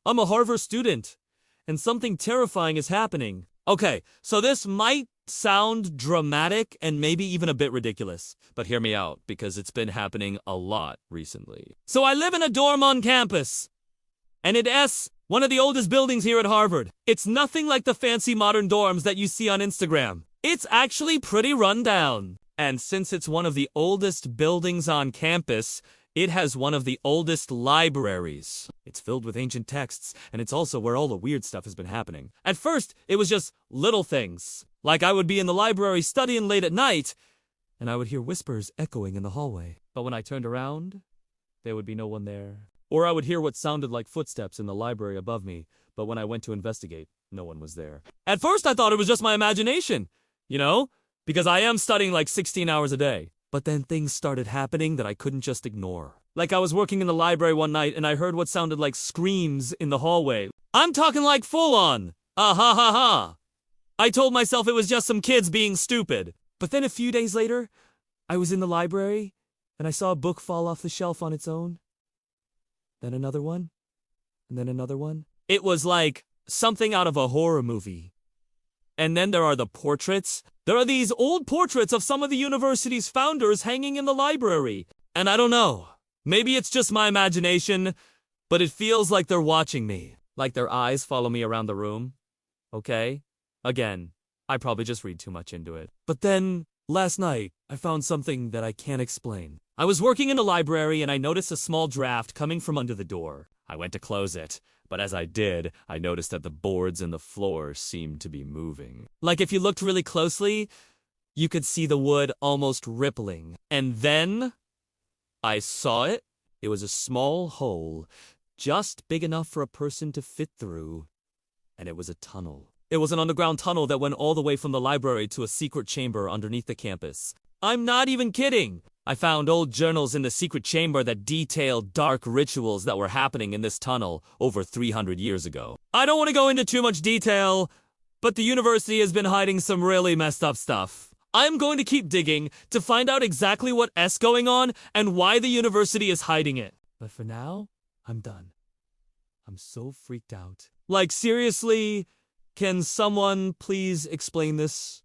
I'm a Harvard student, and something terrifying is happening. Okay, so this might sound dramatic and maybe even a bit ridiculous, but hear me out because it's been happening a lot recently. So I live in a dorm on campus, and it's one of the oldest buildings here at Harvard. It's nothing like the fancy modern dorms that you see on Instagram. It's actually pretty run down. And since it's one of the oldest buildings on campus, it has one of the oldest libraries. It's filled with ancient texts, and it's also where all the weird stuff has been happening. At first, it was just little things. Like I would be in the library studying late at night, and I would hear whispers echoing in the hallway. But when I turned around, there would be no one there. Or I would hear what sounded like footsteps in the library above me, but when I went to investigate, no one was there. At first, I thought it was just my imagination, because I am studying like 16 hours a day. But then things started happening that I couldn't just ignore. Like I was working in the library one night and I heard what sounded like screams in the hallway. I'm talking like full on. Ah ha ha ha. I told myself it was just some kids being stupid. But then a few days later, I was in the library and I saw a book fall off the shelf on its own. Then another one. And then another one. It was like something out of a horror movie. And then there are the portraits. There are these old portraits of some of the university's founders hanging in the library. And I don't know. Maybe it's just my imagination, but it feels like they're watching me. Like their eyes follow me around the room. Okay? Again, I probably just read too much into it. But then, last night, I found something that I can't explain. I was working in a library and I noticed a small draft coming from under the door. I went to close it. But as I did, I noticed that the boards and the floor seemed to be moving. Like if you looked really closely, you could see the wood almost rippling. And then I saw it. It was a small hole, just big enough for a person to fit through. And it was a tunnel. It was an underground tunnel that went all the way from the library to a secret chamber underneath the campus. I'm not even kidding. I found old journals in the secret chamber that detailed dark rituals that were happening in this tunnel over 300 years ago. I don't want to go into too much detail, but the university has been hiding some really messed up stuff. I'm going to keep digging to find out exactly what's going on and why the university is hiding it. But for now, I'm done. I'm so freaked out. Like seriously, can someone please explain this?